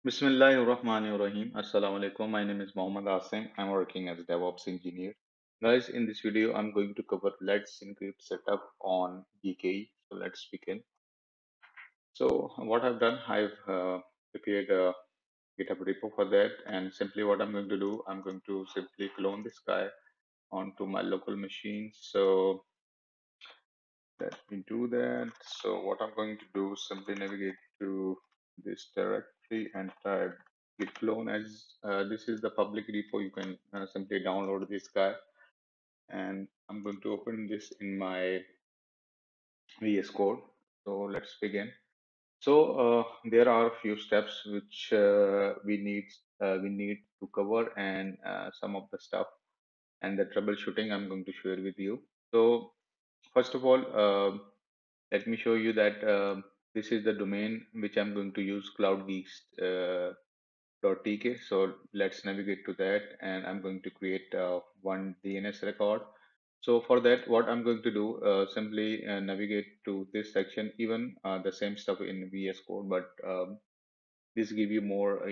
Bismillahirrahmanirrahim. Assalamu alaikum. My name is Mohammad Asim. I'm working as a DevOps engineer. Guys, in this video, I'm going to cover Let's Encrypt setup on GKE. So let's begin. So what I've done, I've prepared a GitHub repo for that. And simply what I'm going to do, I'm going to simply clone this guy onto my local machine. So let me do that. So what I'm going to do, simply navigate to this directory and type git clone as this is the public repo. You can simply download this guy, and I'm going to open this in my VS Code. So let's begin. So there are a few steps which we need to cover, and some of the stuff and the troubleshooting I'm going to share with you. So first of all, let me show you that this is the domain which I'm going to use, cloudgeeks .tk. So let's navigate to that, and I'm going to create one DNS record. So for that, what I'm going to do, simply navigate to this section, even the same stuff in VS Code, but this give you more,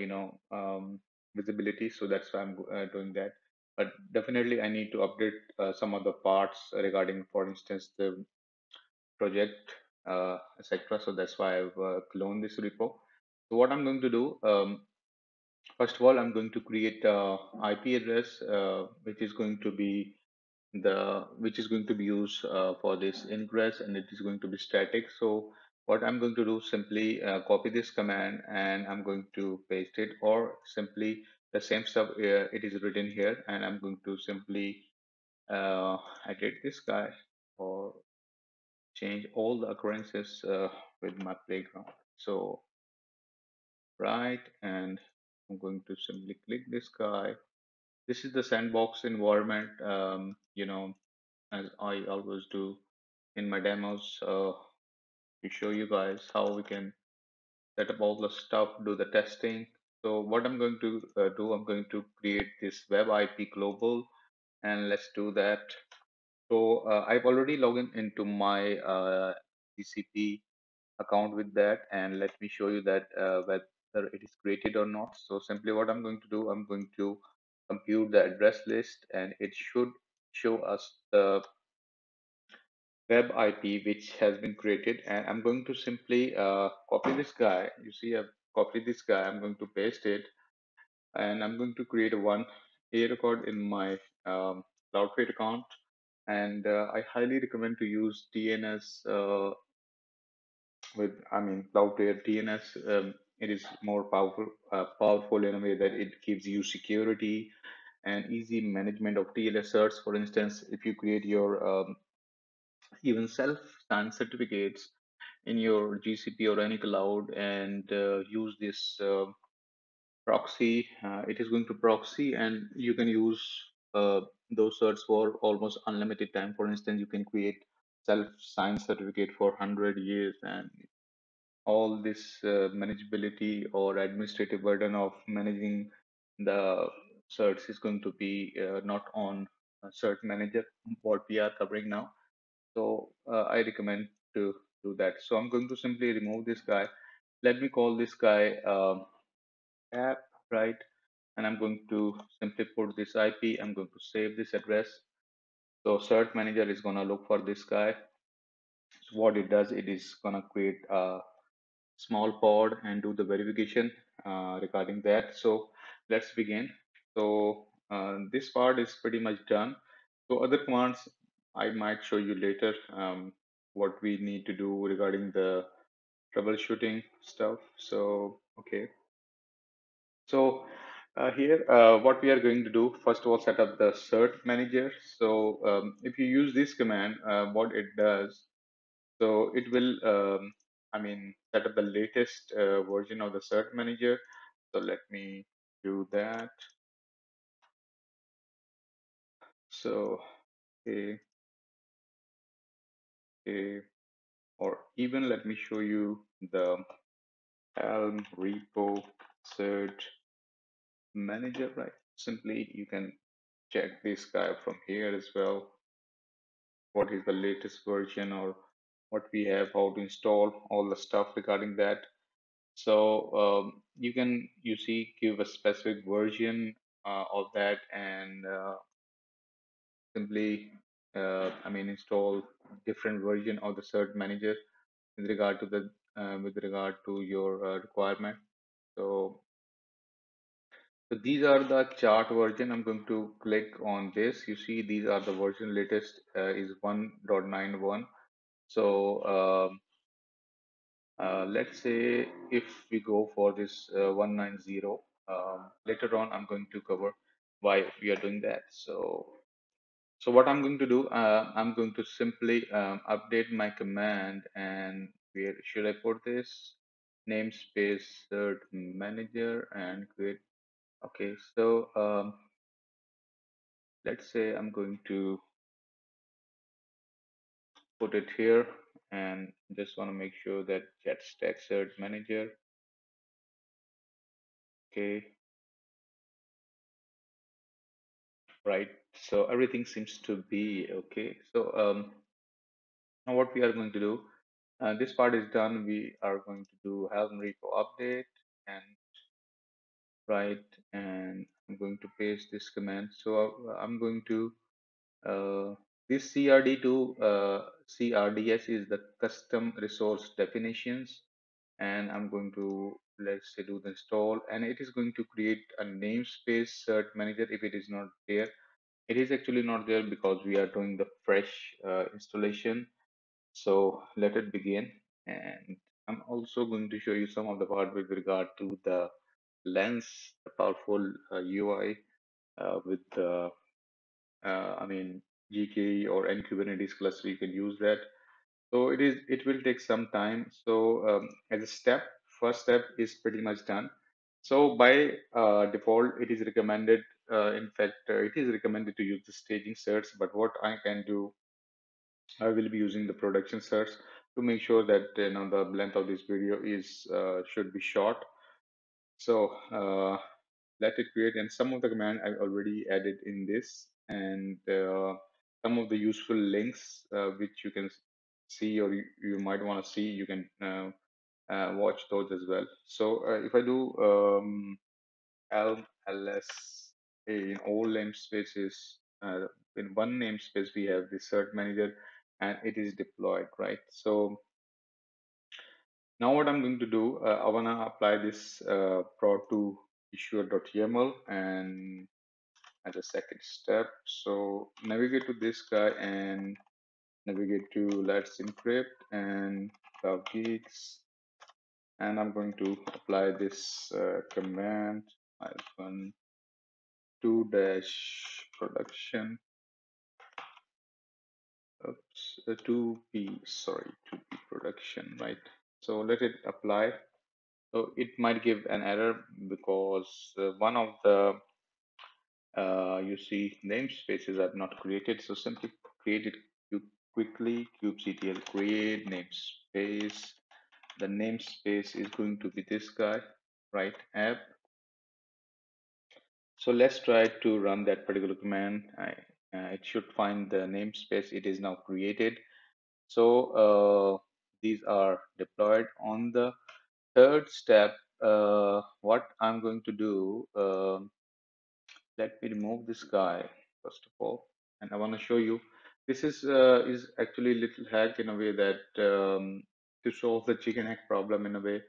visibility. So that's why I'm doing that. But definitely, I need to update some of the parts regarding, for instance, the project, etc. So that's why I've cloned this repo. So what I'm going to do, first of all, I'm going to create a IP address, which is going to be used for this ingress, and it is going to be static. So what I'm going to do, simply copy this command, and I'm going to paste it, or simply the same stuff it is written here, and I'm going to simply edit this guy or change all the occurrences with my playground. So right, and I'm going to simply click this guy. This is the sandbox environment, as I always do in my demos, to show you guys how we can set up all the stuff, do the testing. So what I'm going to do, I'm going to create this web IP global, and let's do that. So I've already logged in into my GCP account with that, and let me show you that whether it is created or not. So simply what I'm going to do, I'm going to compute the address list, and it should show us the web IP which has been created. And I'm going to simply copy this guy. You see, I've copied this guy. I'm going to paste it, and I'm going to create a record in my Cloudflare account. And I highly recommend to use DNS Cloudflare DNS. It is more powerful in a way that it gives you security and easy management of TLS certs. For instance, if you create your even self-signed certificates in your GCP or any cloud, and use this proxy, it is going to proxy, and you can use uh, those certs for almost unlimited time. For instance, you can create self-signed certificate for 100 years, and all this manageability or administrative burden of managing the certs is going to be not on cert manager, what we are covering now. So I recommend to do that. So I'm going to simply remove this guy. Let me call this guy app, right? And I'm going to simply put this IP. I'm going to save this address. So cert manager is going to look for this guy. So what it does, it is going to create a small pod and do the verification regarding that. So let's begin. So this part is pretty much done. So other commands I might show you later, what we need to do regarding the troubleshooting stuff. So okay, so here what we are going to do, first of all, set up the cert manager. So if you use this command, what it does, so it will, set up the latest version of the cert manager. So let me do that. So, okay, okay, or even let me show you the Helm repo cert manager, right? Simply, you can check this guy from here as well. What is the latest version, or what we have, how to install all the stuff regarding that. So you see give a specific version of that, and simply install different version of the cert manager with regard to your requirement. So these are the chart version. I'm going to click on this. You see these are the version latest is 1.91. So let's say if we go for this 190, later on I'm going to cover why we are doing that. So what I'm going to do, I'm going to simply update my command, and where should I put this? Namespace cert manager and create. Okay, so let's say I'm going to put it here, and just want to make sure that jet stack cert manager. Okay, right. So everything seems to be okay. So now what we are going to do, this part is done. We are going to do Helm repo update, and right, and I'm going to paste this command. So I'm going to this CRD2 CRDS is the custom resource definitions, and I'm going to, let's say, do the install, and it is going to create a namespace cert manager. If it is not there, it is actually not there because we are doing the fresh installation. So let it begin, and I'm also going to show you some of the part with regard to the Lens, the powerful UI with the GKE or N Kubernetes cluster. You can use that. So it will take some time. So as a step, first step is pretty much done. So by default, it is recommended. In fact, it is recommended to use the staging certs. But what I can do, I will be using the production certs to make sure that the length of this video is should be short. So let it create, and some of the command I've already added in this, and some of the useful links which you can see, or you might want to see, you can watch those as well. So if I do Elm ls in all namespaces, in one namespace we have the cert manager, and it is deployed, right? So now what I'm going to do, I want to apply this prod2 issuer.yaml, and as a second step, so navigate to this guy and navigate to Let's Encrypt and Cloud Geeks, and I'm going to apply this command -2 dash production, oops, 2p, sorry, 2p production, right? So let it apply. So it might give an error because one of the you see namespaces are not created. So simply create it quickly. kubectl create namespace. The namespace is going to be this guy, right? App. So let's try to run that particular command. It should find the namespace. It is now created. So these are deployed. On the third step, what I'm going to do, let me remove this guy first of all, and I want to show you. This is actually a little hack in a way that to solve the chicken egg problem in a way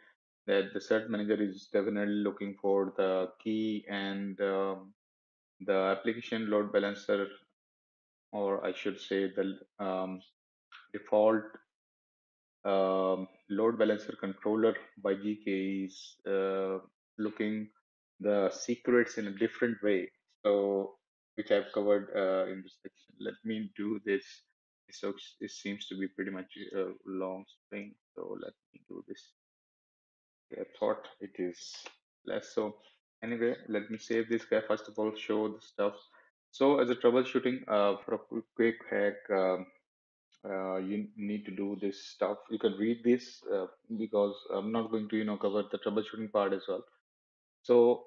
that the cert manager is definitely looking for the key and the application load balancer, or I should say the default load balancer controller by GK is looking the secrets in a different way. So, which I've covered in this section. Let me do this. So it seems to be pretty much a long string. So let me do this. I thought it is less. So anyway, let me save this guy. First of all, show the stuff. So as a troubleshooting for a quick hack, you need to do this stuff. You can read this because I'm not going to cover the troubleshooting part as well. So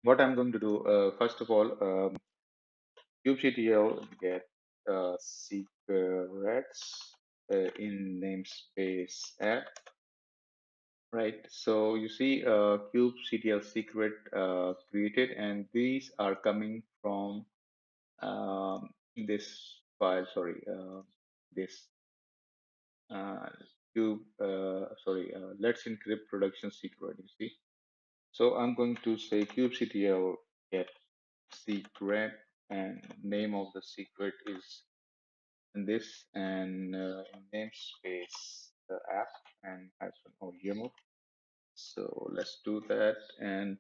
what I'm going to do, first of all, kubectl get secrets in namespace app. right? So you see kubectl secret created, and these are coming from this file, sorry, this uh, let's encrypt production secret, you see. So I'm going to say kubectl get secret, and name of the secret is this, and in namespace the app and hyphen or YAML. So let's do that, and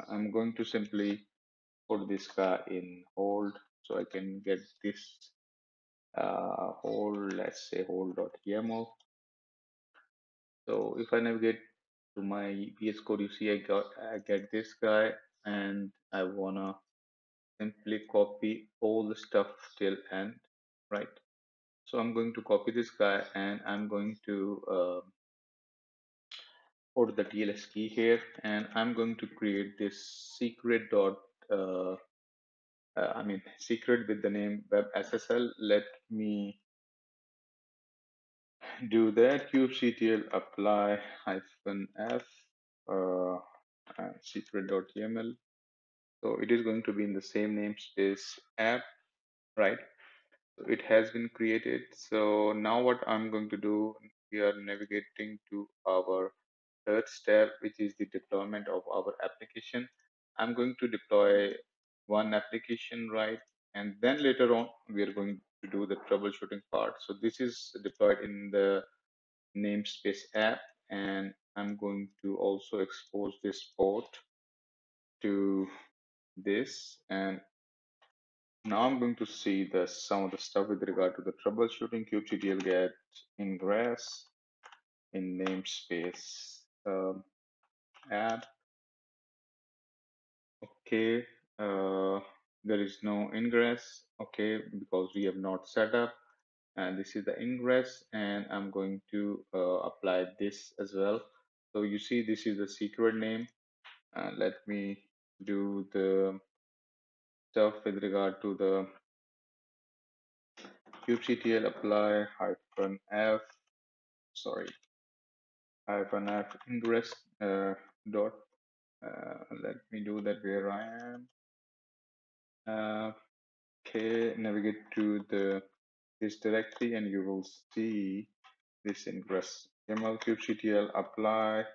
I'm going to simply put this guy in hold so I can get this hold, let's say hold.yaml. So if I navigate to my VS Code, you see I get this guy, and I wanna simply copy all the stuff till end, right? So I'm going to copy this guy, and I'm going to put the TLS key here, and I'm going to create this secret dot secret with the name webSSL. Let me do that. kubectl apply hyphen f uh, secret.yml. So it is going to be in the same namespace app, right? So it has been created. So now what I'm going to do, we are navigating to our third step, which is the deployment of our application. I'm going to deploy one application, right? And then later on, we are going to do the troubleshooting part. So this is deployed in the namespace app, and I'm going to also expose this port to this. And now I'm going to see some of the stuff with regard to the troubleshooting. kubectl get ingress in namespace app. Okay, there is no ingress. Okay, because we have not set up. And this is the ingress, and I'm going to apply this as well. So you see, this is the secret name. Let me do the stuff with regard to the kubectl apply hyphen f, sorry, hyphen f ingress dot. Let me do that where I am. Okay, navigate to the this directory, and you will see this ingress YAML kubectl apply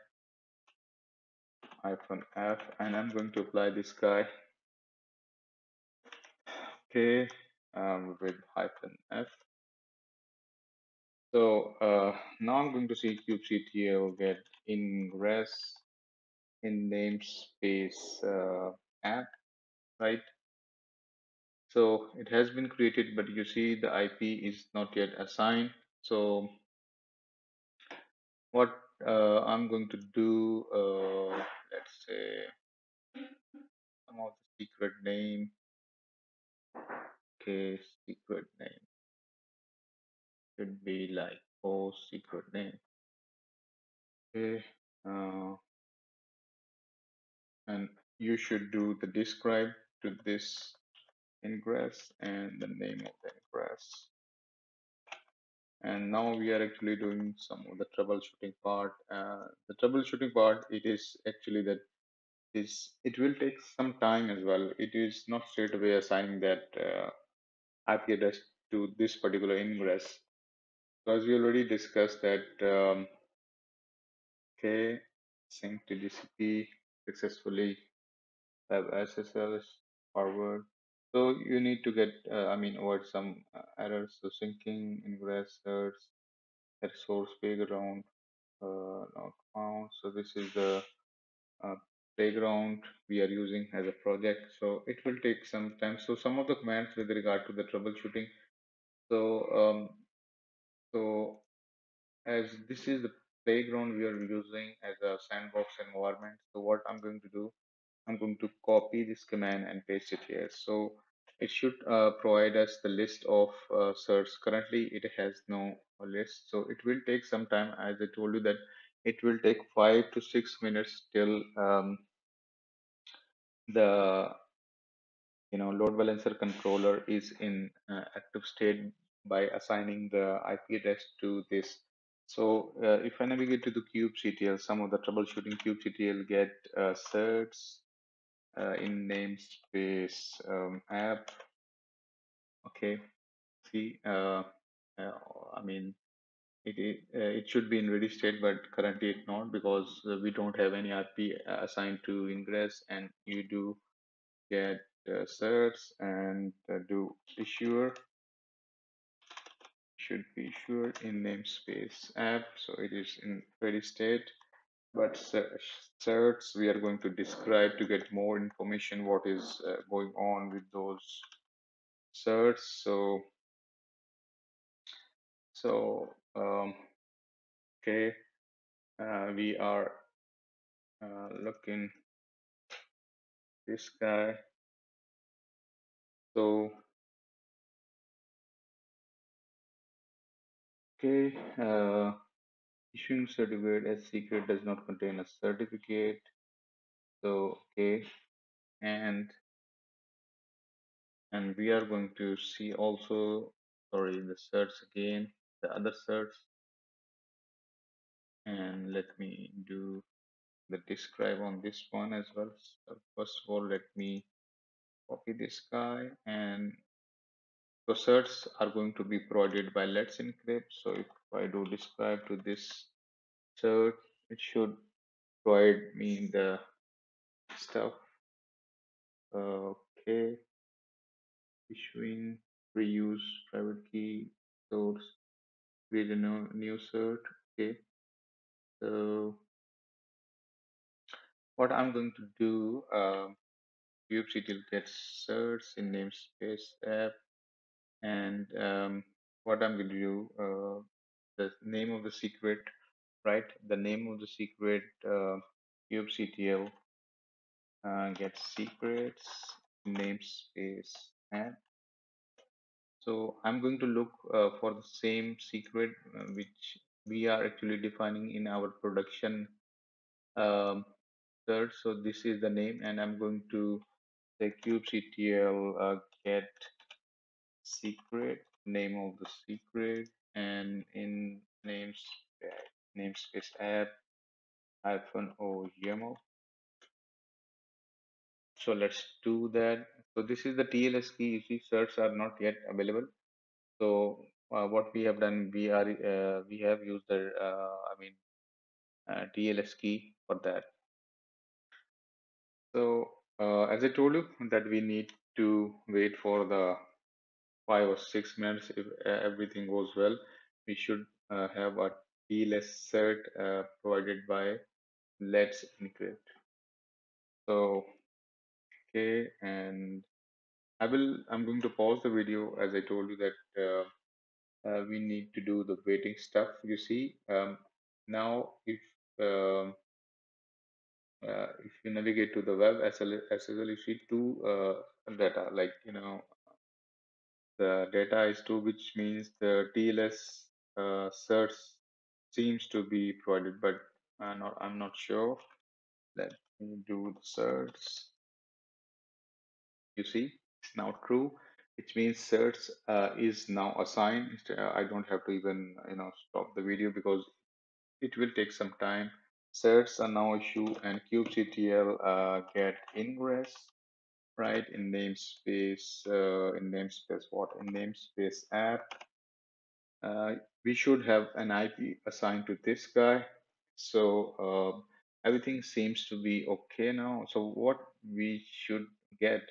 hyphen f, and I'm going to apply this guy, okay, with hyphen f. So now I'm going to see kubectl get ingress in namespace app, right? So it has been created, but you see the IP is not yet assigned. So what I'm going to do, let's say some of the secret name, okay, secret name should be like post secret name, okay, uh, and you should do the describe to this ingress and the name of the ingress. And now we are actually doing some of the troubleshooting part. The troubleshooting part, it is actually that is it will take some time as well. It is not straight away assigning that IP address to this particular ingress, because we already discussed that. Okay, sync to GCP successfully. Have SSL is forward. So you need to get, avoid some errors. So syncing ingress search resource playground not found. So this is the uh, playground we are using as a project. So it will take some time. So some of the commands with regard to the troubleshooting. So so as this is the playground we are using as a sandbox environment. So what I'm going to do, I'm going to copy this command and paste it here. So it should provide us the list of certs. Currently, it has no list. So it will take some time. As I told you that it will take 5 to 6 minutes till the load balancer controller is in active state by assigning the IP address to this So if I navigate to the kubectl, some of the troubleshooting kubectl get certs in namespace app. Okay, see, uh, I mean, it should be in ready state, but currently it's not because we don't have any RP assigned to ingress, and you do get certs and do issuer should be issuer in namespace app, so it is in ready state. But certs we are going to describe to get more information what is going on with those certs. So okay, we are looking this guy. So okay, issuing certificate as secret does not contain a certificate. So okay, and we are going to see also, sorry, the certs again, the other certs, and let me do the describe on this one as well. So first of all, let me copy this guy, and so certs are going to be provided by Let's Encrypt. So if I do describe to this cert, it should provide me the stuff. Okay, issuing, reuse, private key, source, create a new cert. Okay, so what I'm going to do, kubectl gets certs in namespace app, and what I'm going to do, the name of the secret, right? The name of the secret, kubectl gets secrets namespace app. So I'm going to look for the same secret which we are actually defining in our production um, search. So this is the name, and I'm going to say kubectl get secret, name of the secret, and in namespace app hyphen o YAML. So let's do that. So this is the TLS key. You see, certs are not yet available. So what we have done, we have used the TLS key for that. So as I told you that we need to wait for the 5 or 6 minutes. If everything goes well, we should have a TLS cert provided by Let's Encrypt. So okay, and I'm going to pause the video as I told you that we need to do the waiting stuff. You see, now if you navigate to the web SSL, you see two data, like the data is two, which means the TLS certs seems to be provided, but I'm not sure. Let me do the certs. You see, it's now true, which means certs is now assigned. I don't have to even stop the video because it will take some time. Certs are now issued, and kubectl get ingress, right, in namespace. In namespace what? In namespace app. We should have an IP assigned to this guy. So everything seems to be okay now. So what we should get?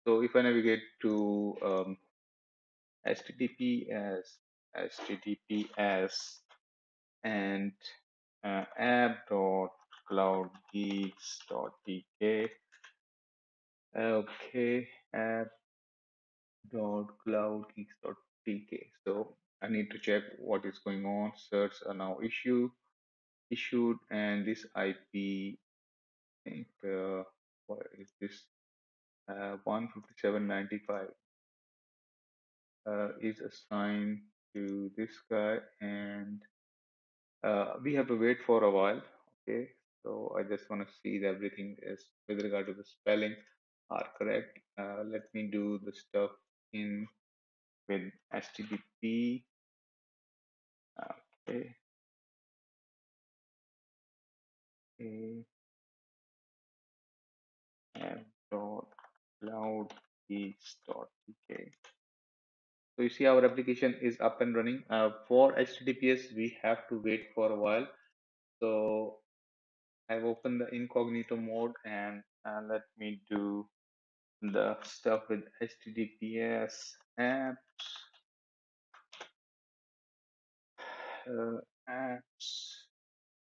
So if I navigate to https and app.cloudgeeks.tk. Okay, app.cloudgeeks.tk. So I need to check what is going on. Certs are now issued, and this IP, think, what is this? 157.95 is assigned to this guy, and we have to wait for a while. Okay, so I just want to see that everything is with regard to the spelling are correct. Let me do the stuff in with HTTP. Okay, Okay, and dot cloud geeks.tk. So you see our application is up and running. For HTTPS, we have to wait for a while. So I've opened the incognito mode and let me do the stuff with HTTPS apps, apps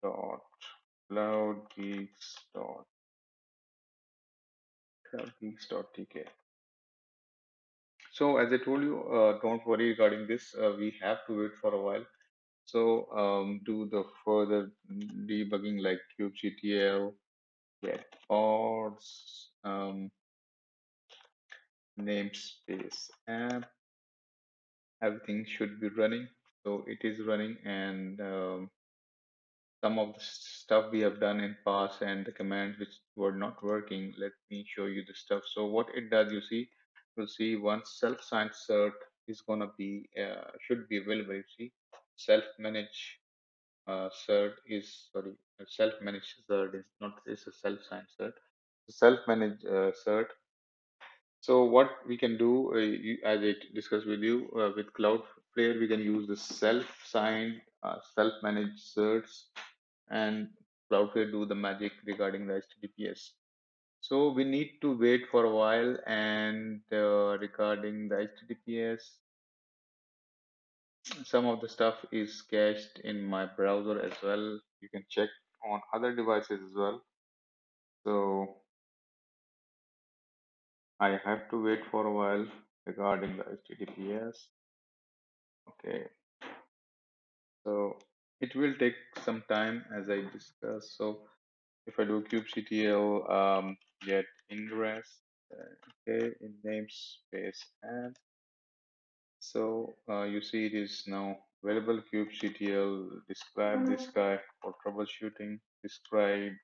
dot cloudgeeks.tk. So as I told you, don't worry regarding this. We have to wait for a while. So do the further debugging like kubectl, get odds, namespace app, everything should be running. So it is running, and some of the stuff we have done in past and the commands which were not working. Let me show you the stuff. So what it does, you see, you'll see once self-signed cert is gonna be should be available. You see, self-manage cert is sorry, self-managed cert is not is a self-signed cert. Self-managed cert. So what we can do, as I discussed with you, with Cloudflare, we can use the self-signed, self-managed certs, and Cloudflare do the magic regarding the HTTPS. So we need to wait for a while, and regarding the HTTPS, some of the stuff is cached in my browser as well. You can check on other devices as well. So I have to wait for a while regarding the HTTPS. Okay, so it will take some time as I discussed. So if I do kubectl get ingress, okay, in namespace and so you see it is now available. Kubectl describe this guy for troubleshooting, describe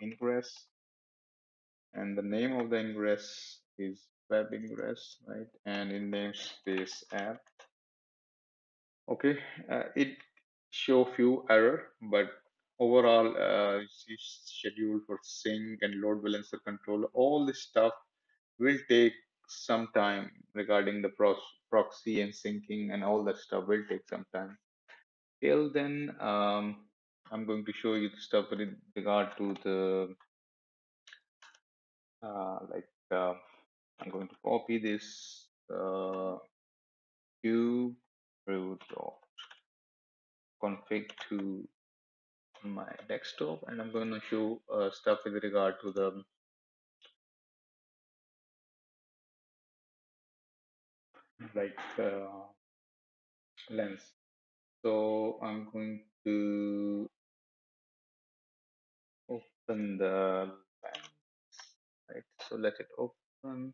ingress, and the name of the ingress is web ingress, right? And in namespace app, okay, it show few error, but overall it's scheduled for sync and load balancer control. All this stuff will take some time regarding the proxy and syncing, and all that stuff will take some time. Till then, I'm going to show you the stuff with regard to the like I'm going to copy this cube root config to my desktop, and I'm going to show stuff with regard to the like lens. So I'm going to open the lens, right? So let it open.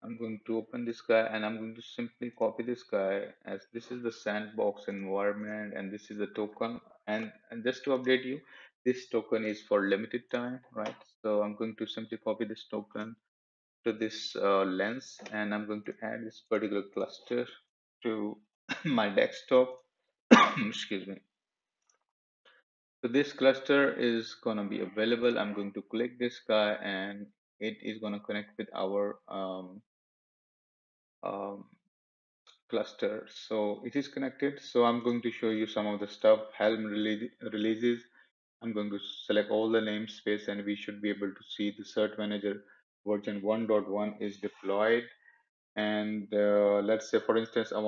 I'm going to open this guy, and I'm going to simply copy this guy, as this is the sandbox environment and this is the token. And just to update you, this token is for limited time, right? So I'm going to simply copy this token to this lens, and I'm going to add this particular cluster to my desktop. Excuse me. So this cluster is going to be available. I'm going to click this guy, and it is going to connect with our um, cluster. So it is connected. So I'm going to show you some of the stuff. Helm releases. I'm going to select all the namespace, and we should be able to see the cert manager version 1.1 is deployed. And let's say, for instance, I'm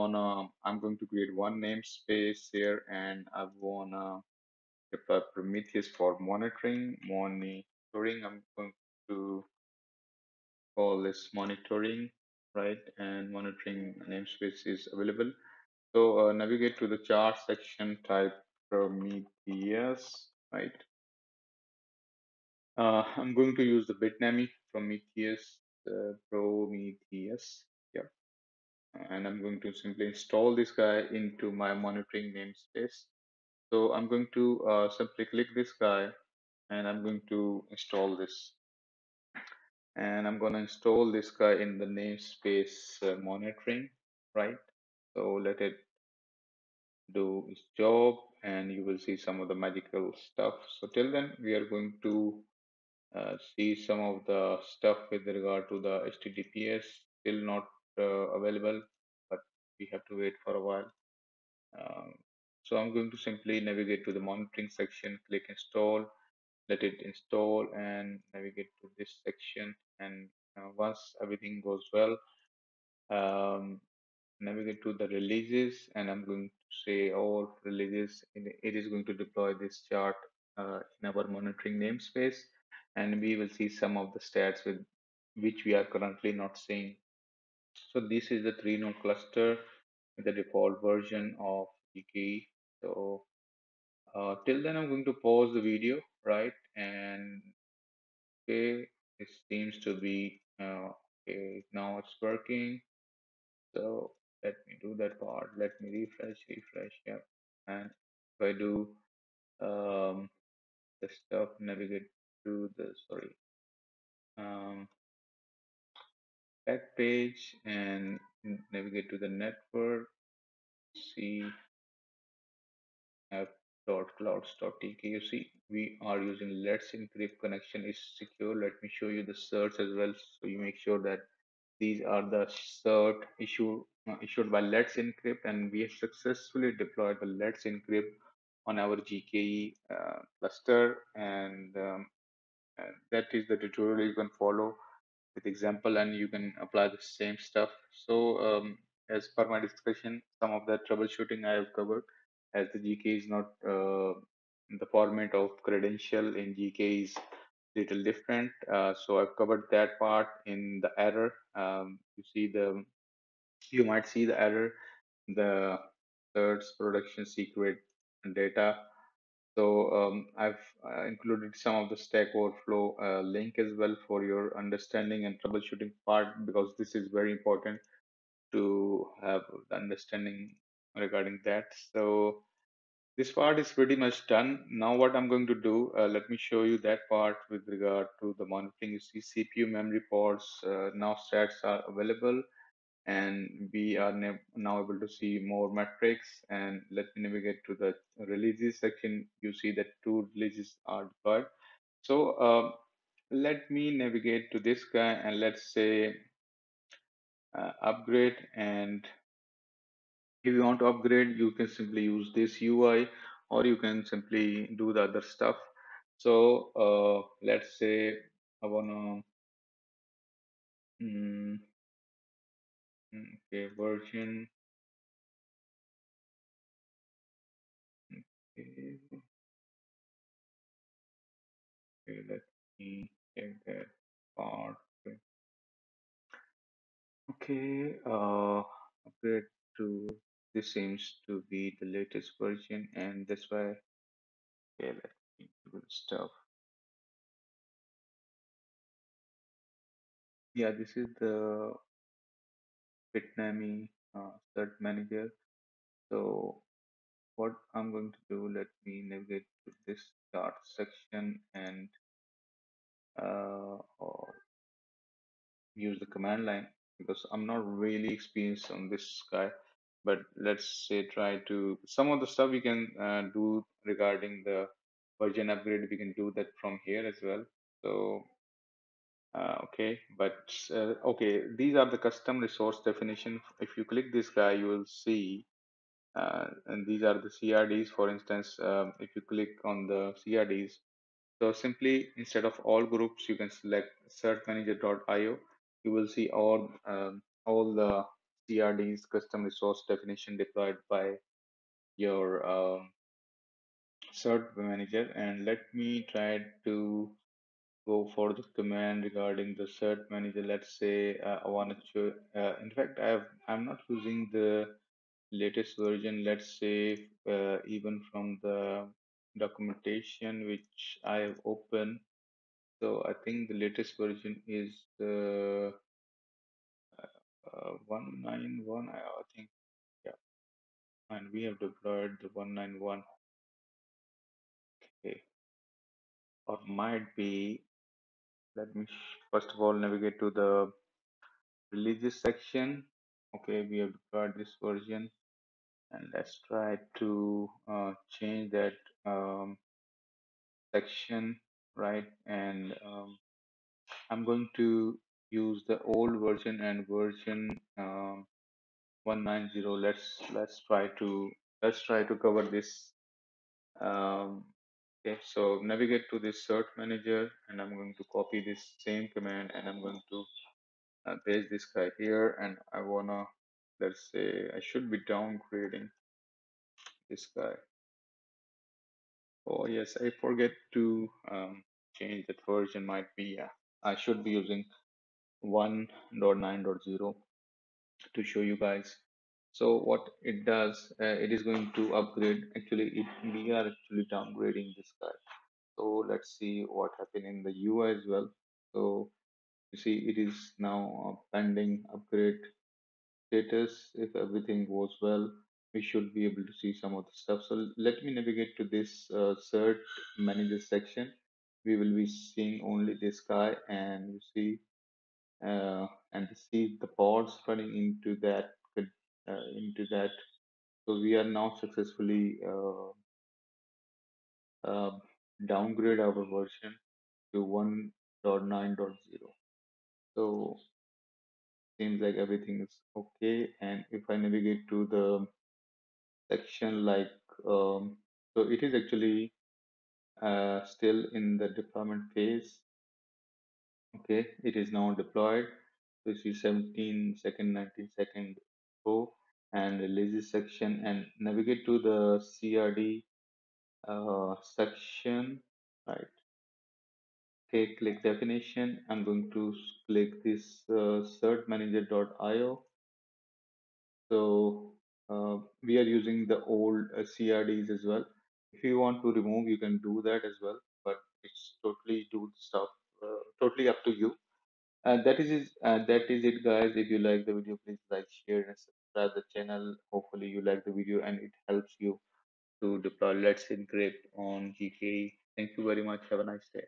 going to create one namespace here, and I wanna deploy Prometheus for monitoring. I'm going to call this monitoring, right? And monitoring namespace is available. So navigate to the chart section, type Prometheus, right? I'm going to use the Bitnami Prometheus. Yeah, and I'm going to simply install this guy into my monitoring namespace. So I'm going to simply click this guy, and I'm going to install this. And I'm going to install this guy in the namespace monitoring, right? So let it do its job, and you will see some of the magical stuff. So till then, we are going to see some of the stuff with regard to the HTTPS. Still not available, but we have to wait for a while. Um, so I'm going to simply navigate to the monitoring section, click install, let it install, and navigate to this section. And once everything goes well, um, navigate to the releases, and I'm going to say all releases. It is going to deploy this chart in our monitoring namespace, and we will see some of the stats with which we are currently not seeing. So this is the three node cluster with the default version of GKE. So till then, I'm going to pause the video, right? And okay, it seems to be okay. Now it's working. So let me do that part. Let me refresh. Yeah. And if I do the stuff, navigate to the sorry back page and navigate to the network. See app.clouds.tk. You see, we are using Let's Encrypt connection is secure. Let me show you the certs as well, so you make sure that these are the cert issued by Let's Encrypt, and we have successfully deployed the Let's Encrypt on our GKE cluster, and that is the tutorial you can follow with example, and you can apply the same stuff. So as per my discussion, some of the troubleshooting I have covered, as the GK is not the format of credential in GK is little different. So I've covered that part in the error. You might see the error, the search production secret data. So I've included some of the Stack Overflow link as well for your understanding and troubleshooting part, because this is very important to have the understanding regarding that. So this part is pretty much done. Now what I'm going to do, let me show you that part with regard to the monitoring. You see CPU memory pods, now stats are available, and we are now able to see more metrics. And let me navigate to the releases section. You see that two releases are deployed. So let me navigate to this guy, and let's say upgrade. And if you want to upgrade, you can simply use this UI, or you can simply do the other stuff. So let's say I wanna mm, okay, version. Okay, okay, let me check that part. Okay, upgrade to this seems to be the latest version, and that's why. Okay, let me do the stuff. Yeah, this is the Bitnami Cert Manager. So what I'm going to do, let me navigate to this start section and or use the command line, because I'm not really experienced on this guy. But let's say try to some of the stuff we can do regarding the version upgrade. We can do that from here as well. So okay, but okay, these are the custom resource definition. If you click this guy, you will see, and these are the CRDs. For instance, if you click on the CRDs, so simply instead of all groups, you can select certmanager.io. You will see all the CRDs, custom resource definition deployed by your cert manager. And let me try to go for the command regarding the cert manager. Let's say I want to show, in fact, I'm not using the latest version. Let's say even from the documentation which I have opened. So I think the latest version is the 191. I think, yeah, and we have deployed the 191. Okay, or might be. Let me first of all navigate to the releases section. Okay, we have deployed this version. And let's try to change that section, right? And I'm going to use the old version and version 190. Let's try to cover this. Um, okay, so navigate to this search manager, and I'm going to copy this same command, and I'm going to paste this guy here, and I wanna, let's say I should be downgrading this guy. Oh yes, I forget to change that version. Might be, yeah, I should be using 1.9.0 to show you guys. So what it does, it is going to upgrade. Actually, we are actually downgrading this guy. So let's see what happened in the UI as well. So you see, it is now pending upgrade status. If everything goes well, we should be able to see some of the stuff. So let me navigate to this search manager section. We will be seeing only this guy, and you see, and see the pods running into that. So we are now successfully uh, downgrade our version to 1.9.0. So seems like everything is okay. And if I navigate to the section like, so it is actually still in the deployment phase. Okay, it is now deployed. So you see 17 second, 19 second go, and releases section, and navigate to the CRD section, right? Okay, click definition. I'm going to click this cert manager.io. So we are using the old CRDs as well. If you want to remove, you can do that as well, but it's totally do stuff, totally up to you. That is it, guys. If you like the video, please like, share, and subscribe the channel. Hopefully, you like the video and it helps you to deploy Let's Encrypt on GKE. Thank you very much. Have a nice day.